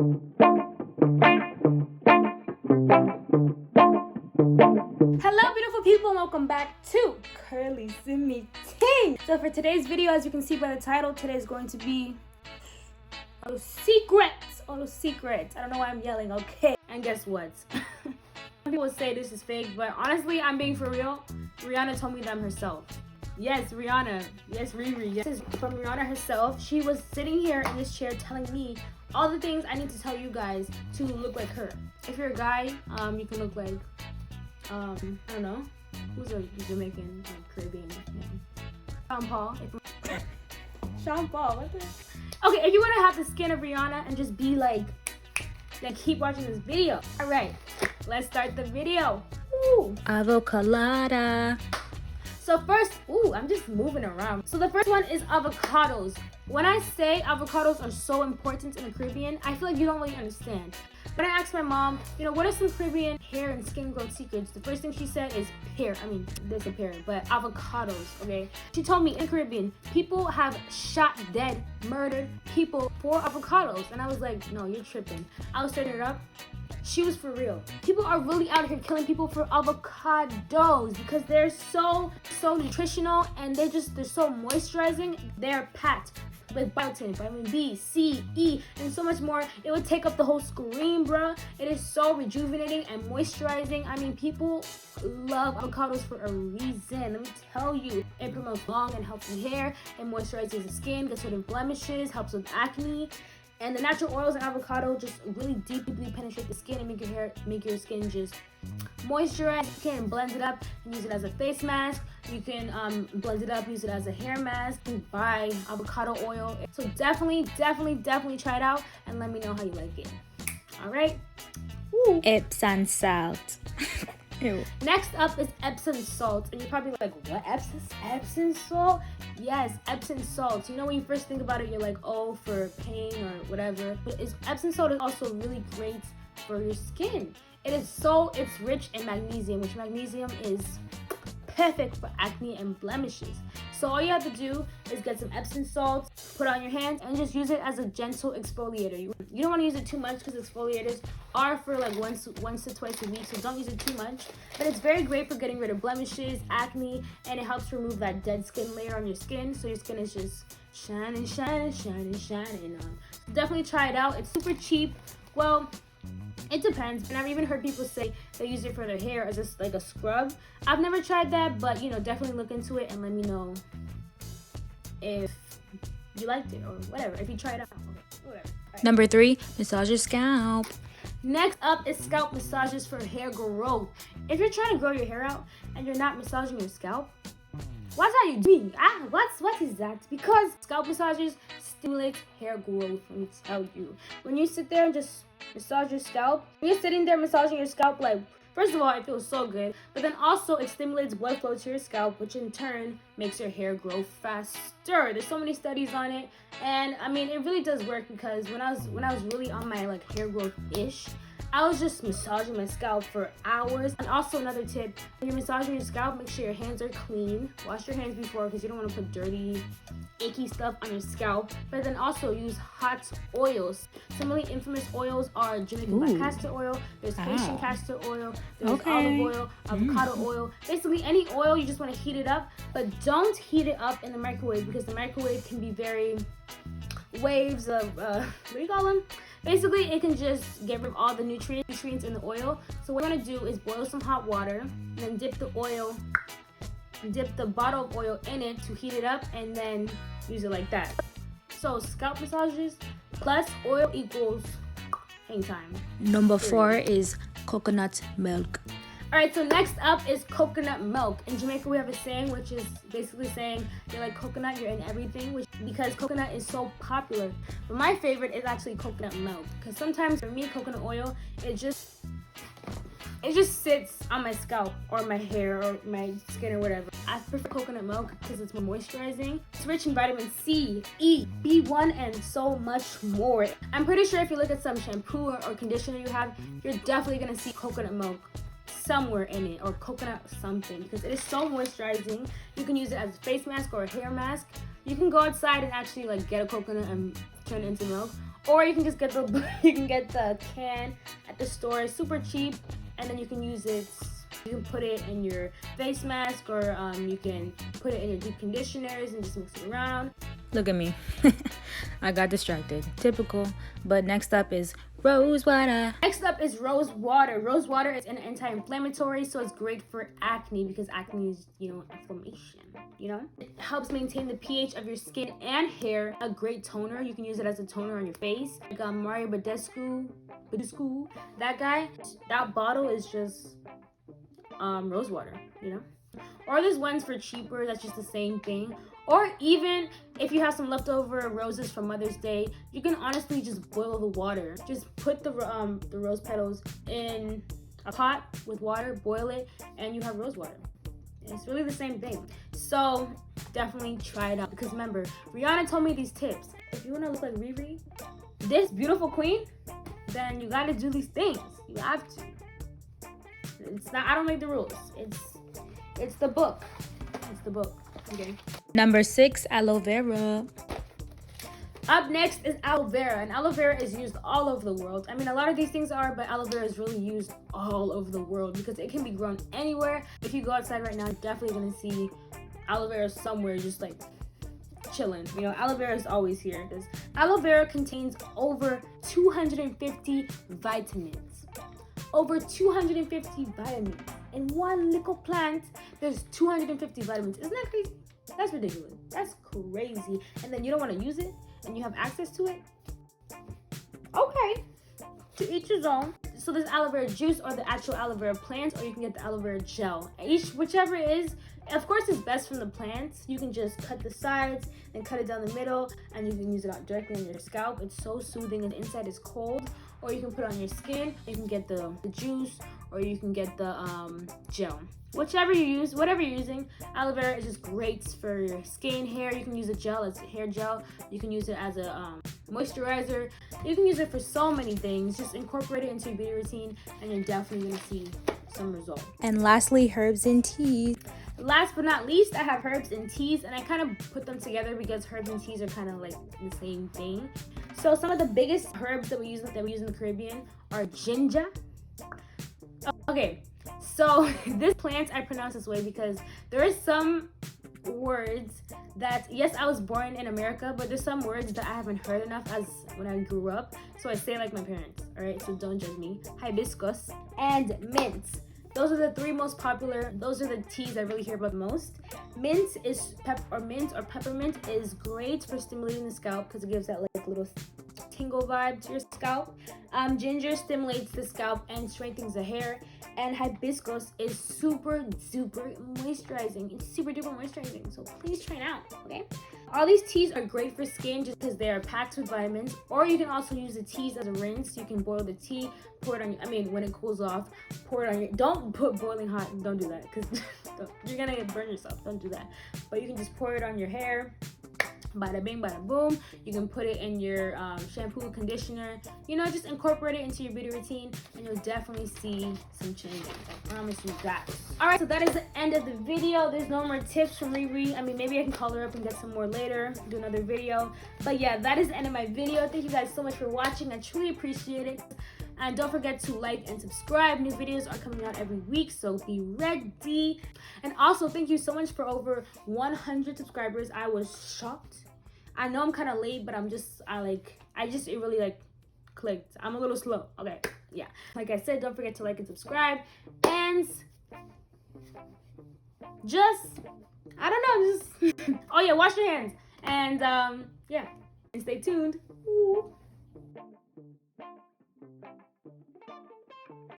Hello beautiful people, and welcome back to Curly Simi Ting. So for today's video, as you can see by the title, today is going to be all those secrets. I don't know why I'm yelling, okay? And guess what? People say this is fake, but honestly, I'm being for real. Rihanna told me them herself. Yes, Rihanna. Yes, Riri. Yes, this is from Rihanna herself. She was sitting here in this chair telling me all the things I need to tell you guys to look like her. If you're a guy, you can look like, I don't know, who's a Jamaican, Caribbean man? Sean Paul. Sean Paul, what the? Okay, if you want to have the skin of Rihanna and just be like, then keep watching this video. All right, let's start the video. Ooh. Avocado. So first, I'm just moving around. So the first one is avocados. When I say avocados are so important in the Caribbean, I feel like you don't really understand. When I asked my mom, what are some Caribbean hair and skin growth secrets? The first thing she said is pear. I mean, there's a pear, but avocados, okay? She told me in Caribbean, people have shot dead, murdered people for avocados. And I was like, no, you're tripping. I was setting it up. She was for real. People are really out here killing people for avocados because they're so nutritional, and they're so moisturizing. They're packed with biotin, vitamin B, C, E, and so much more. It would take up the whole screen, bruh. It is so rejuvenating and moisturizing. I mean, people love avocados for a reason. Let me tell you. It promotes long and healthy hair. It moisturizes the skin, gets rid of blemishes, helps with acne. And the natural oils in avocado just really deeply penetrate the skin and make your skin just moisturized. You can blend it up and use it as a face mask. You can blend it up, use it as a hair mask. You can buy avocado oil. So definitely try it out and let me know how you like it. All right. Woo. Epsom Salt. Ew. Next up is Epsom Salt, and you're probably like, what? Epsom Salt? Yes, Epsom Salt. When you first think about it, you're like, oh, for pain or whatever. But Epsom Salt is also really great for your skin. It's rich in magnesium, which magnesium is perfect for acne and blemishes. So all you have to do is get some Epsom salt, put it on your hands, and just use it as a gentle exfoliator. You don't want to use it too much because exfoliators are for like once to twice a week, so don't use it too much. But it's very great for getting rid of blemishes, acne, and it helps remove that dead skin layer on your skin, so your skin is just shining. Definitely try it out. It's super cheap. Well, it depends, and I've even heard people say they use it for their hair as like a scrub. I've never tried that, but definitely look into it and let me know if you liked it or whatever. If you try it out, whatever. Right. Number 3, massage your scalp. Next up is scalp massages for hair growth. If you're trying to grow your hair out and you're not massaging your scalp, what are you doing? What is that? Because scalp massages stimulate hair growth, let me tell you. When you sit there and just massage your scalp, when you're sitting there massaging your scalp, like, first of all, it feels so good, but then also it stimulates blood flow to your scalp, which in turn makes your hair grow faster. There's so many studies on it, and I mean, it really does work, because when I was really on my like hair growth-ish, I was just massaging my scalp for hours. And also another tip, when you're massaging your scalp, make sure your hands are clean. Wash your hands before, because you don't want to put dirty, icky stuff on your scalp. But then also use hot oils. Some really infamous oils are Jamaican Castor Oil, there's Haitian Castor Oil, there's olive oil, avocado oil. Basically any oil, you just want to heat it up, but don't heat it up in the microwave, because the microwave can be very waves of, what do you call them? Basically, it can just get rid of all the nutrients in the oil. So what you want to do is boil some hot water, and then dip the bottle of oil in it to heat it up, and then use it like that. So scalp massages plus oil equals hang time. Number 4 is coconut milk. Alright, so next up is coconut milk. In Jamaica, we have a saying which is basically saying you're like coconut, you're in everything, because coconut is so popular. But my favorite is actually coconut milk, because sometimes for me, coconut oil, it just sits on my scalp or my hair or my skin or whatever. I prefer coconut milk because it's more moisturizing. It's rich in vitamin C, E, B1, and so much more. I'm pretty sure if you look at some shampoo or conditioner you have, you're definitely gonna see coconut milk somewhere in it, or coconut something, because it is so moisturizing. You can use it as a face mask or a hair mask. You can go outside and actually like get a coconut and turn it into milk, Or you can just get the can at the store. It's super cheap, and then you can use it. You can put it in your face mask, or you can put it in your deep conditioners and just mix it around. Look at me. I got distracted. Typical. But next up is Rosewater. Next up is Rosewater. Rosewater is an anti-inflammatory, so it's great for acne because acne is, inflammation, It helps maintain the pH of your skin and hair. A great toner. You can use it as a toner on your face. Like Mario Badescu, that guy, that bottle is just Rosewater, Or there's ones for cheaper that's just the same thing. Or even if you have some leftover roses from Mother's Day, you can honestly just boil the water. Just put the rose petals in a pot with water, boil it, and you have rose water. It's really the same thing. So definitely try it out. Because remember, Rihanna told me these tips. If you want to look like Riri, this beautiful queen, then you got to do these things. You have to. It's not, I don't make the rules. It's the book. It's the book. Okay. Number 6, aloe vera. Up next is aloe vera, and aloe vera is used all over the world. I mean, a lot of these things are, but aloe vera is really used all over the world because it can be grown anywhere. If you go outside right now, you're definitely gonna see aloe vera somewhere just like chilling. Aloe vera is always here. Because aloe vera contains over 250 vitamins. Over 250 vitamins. In one little plant, there's 250 vitamins. Isn't that crazy? That's ridiculous. That's crazy. And then you don't want to use it and you have access to it? Okay. To each his own. So there's aloe vera juice or the actual aloe vera plant, or you can get the aloe vera gel. Whichever is, of course, it's best from the plants. You can just cut the sides and cut it down the middle, and you can use it out directly on your scalp. It's so soothing, and the inside is cold. Or you can put it on your skin. You can get the juice, or you can get the gel. Whichever you use, whatever you're using, aloe vera is just great for your skin, hair. You can use a gel as a hair gel. You can use it as a moisturizer. You can use it for so many things. Just incorporate it into your beauty routine, and you're definitely gonna see some results. And lastly, herbs and teas. Last but not least, I have herbs and teas, and I kind of put them together because herbs and teas are kind of like the same thing. So some of the biggest herbs that we use in the Caribbean are ginger. Okay, so this plant I pronounce this way because there is some words that, yes, I was born in America, but there's some words that I haven't heard enough as when I grew up, so I say like my parents. All right, so don't judge me. Hibiscus and mint. Those are the 3 most popular. Those are the teas I really hear about the most. Mint or peppermint is great for stimulating the scalp because it gives that like little tingle vibe to your scalp. Ginger stimulates the scalp and strengthens the hair. And hibiscus is super duper moisturizing. It's super duper moisturizing. So please try it out, okay? All these teas are great for skin just because they are packed with vitamins. Or you can also use the teas as a rinse. You can boil the tea, pour it on your, when it cools off, pour it on your, don't put boiling hot, don't do that because you're gonna burn yourself, don't do that. But you can just pour it on your hair, bada bing, bada boom. You can put it in your shampoo, conditioner, just incorporate it into your beauty routine and you'll definitely see some changes. I promise you that. All right, so that is the end of the video. There's no more tips from Riri. Maybe I can call her up and get some more later, do another video. But yeah, that is the end of my video. Thank you guys so much for watching. I truly appreciate it. And don't forget to like and subscribe. New videos are coming out every week, so be ready. And also, thank you so much for over 100 subscribers. I was shocked. I know I'm kind of late, but it really like clicked. I'm a little slow. Okay, yeah. Like I said, don't forget to like and subscribe. And I don't know, oh yeah, wash your hands. And yeah, and stay tuned. Ooh.